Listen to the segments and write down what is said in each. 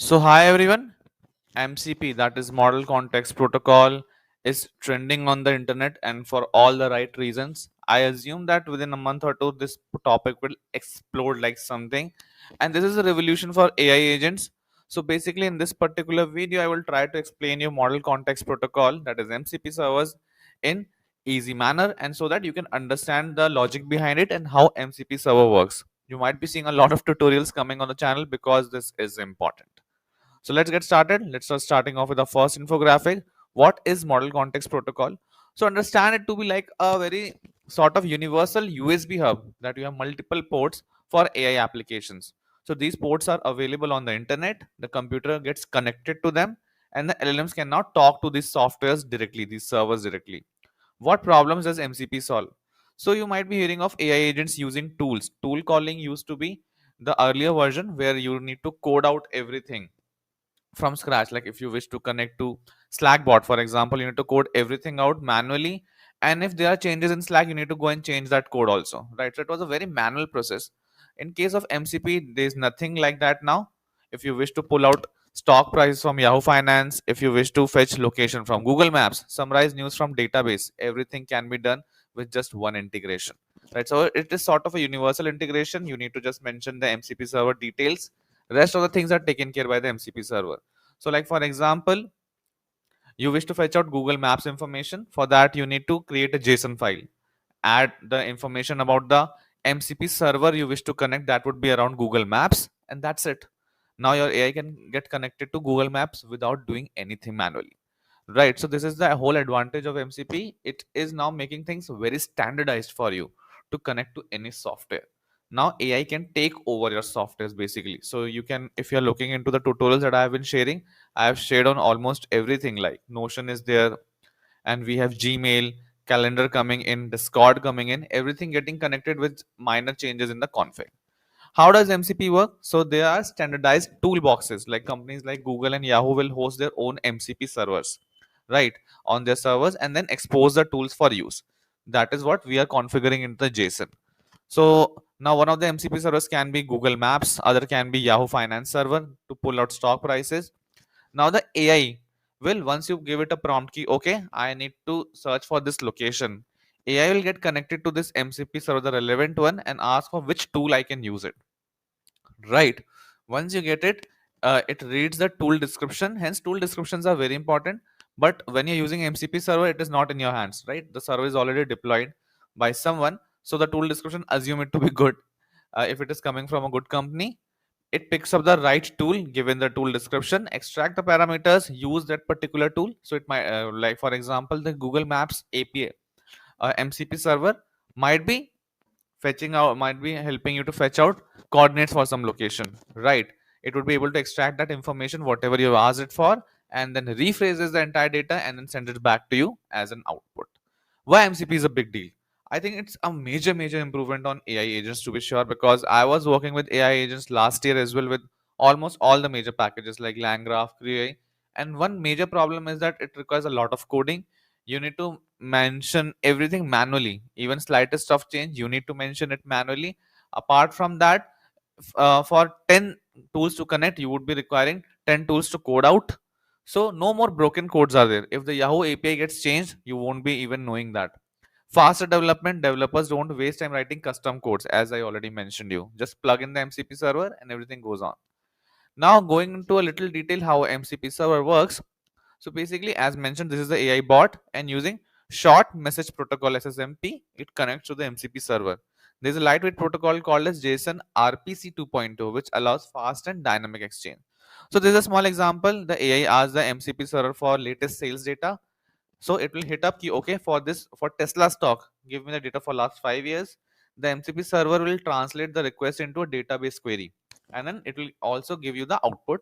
So hi everyone, MCP, that is Model Context Protocol, is trending on the internet and for all the right reasons. I assume that within a month or two this topic will explode like something, and this is a revolution for AI agents. So basically in this particular video I will try to explain you Model Context Protocol, that is MCP servers, in easy manner, and so that you can understand the logic behind it and how MCP server works. You might be seeing a lot of tutorials coming on the channel because this is important. So let's get started. Let's start starting off with the first infographic. What is Model Context Protocol? So understand it to be like a very sort of universal USB hub that you have multiple ports for AI applications. So these ports are available on the internet. The computer gets connected to them, and the LLMs cannot talk to these softwares directly, these servers directly. What problems does MCP solve? So you might be hearing of AI agents using tools. Tool calling used to be the earlier version where you need to code out everything from scratch. Like if you wish to connect to Slack bot, for example, you need to code everything out manually, and if there are changes in Slack you need to go and change that code also, right? So it was a very manual process. In case of MCP there is nothing like that now. If you wish to pull out stock prices from Yahoo Finance, if you wish to fetch location from Google Maps, summarize news from database, everything can be done with just one integration, right? So it is sort of a universal integration. You need to just mention the MCP server details. Rest of the things are taken care by the MCP server. So like for example, you wish to fetch out Google Maps information. For that you need to create a JSON file, add the information about the MCP server you wish to connect, that would be around Google Maps, and that's it. Now your AI can get connected to Google Maps without doing anything manually, right? So this is the whole advantage of MCP. It is now making things very standardized for you to connect to any software. Now AI can take over your softwares basically. So you can, if you're looking into the tutorials that I have been sharing, I have shared on almost everything. Like Notion is there, and we have Gmail, calendar coming in, Discord coming in, everything getting connected with minor changes in the config. How does MCP work? So there are standardized toolboxes. Like companies like Google and Yahoo will host their own MCP servers, right, on their servers, and then expose the tools for use. That is what we are configuring into the JSON. So now one of the MCP servers can be Google Maps, other can be Yahoo Finance server to pull out stock prices. Now the AI will, once you give it a prompt key, okay, I need to search for this location. AI will get connected to this MCP server, the relevant one, and ask for which tool I can use it. Right. Once you get it, it reads the tool description. Hence, tool descriptions are very important. But when you're using MCP server, it is not in your hands, right? The server is already deployed by someone. So the tool description, assume it to be good. If it is coming from a good company, it picks up the right tool given the tool description, extract the parameters, use that particular tool. So it might, like for example, the Google Maps API, MCP server might be fetching out, might be helping you to fetch out coordinates for some location, right? It would be able to extract that information whatever you asked it for, and then rephrases the entire data and then send it back to you as an output. Why MCP is a big deal? I think it's a major improvement on AI agents, to be sure, because I was working with AI agents last year as well with almost all the major packages like LangGraph, Creo, and one major problem is that it requires a lot of coding. You need to mention everything manually. Even slightest of change, you need to mention it manually. Apart from that, for 10 tools to connect, you would be requiring 10 tools to code out. So no more broken codes are there. If the Yahoo API gets changed, you won't be even knowing that. Faster development, developers don't waste time writing custom codes, as I already mentioned you. Just plug in the MCP server and everything goes on. Now going into a little detail how MCP server works. So basically, as mentioned, this is the AI bot, and using short message protocol SSMP, it connects to the MCP server. There is a lightweight protocol called as JSON RPC 2.0, which allows fast and dynamic exchange. So this is a small example. The AI asks the MCP server for latest sales data. So it will hit up key, okay, for this, for Tesla stock, give me the data for last 5 years. The MCP server will translate the request into a database query, and then it will also give you the output.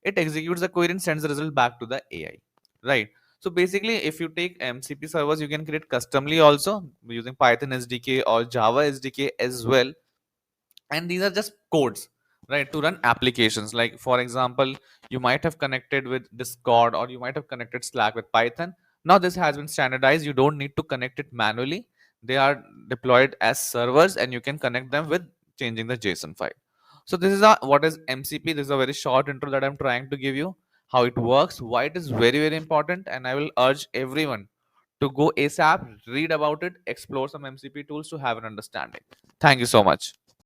It executes the query and sends the result back to the AI, right? So basically, if you take MCP servers, you can create customly also using Python SDK or Java SDK as well, and these are just codes, right, to run applications. Like for example, you might have connected with Discord or you might have connected Slack with Python. Now this has been standardized, you don't need to connect it manually. They are deployed as servers and you can connect them with changing the JSON file. So this is a what is MCP. This is a very short intro that I'm trying to give you, how it works, why it is very very important, and I will urge everyone to go ASAP, read about it, explore some MCP tools to have an understanding. Thank you so much.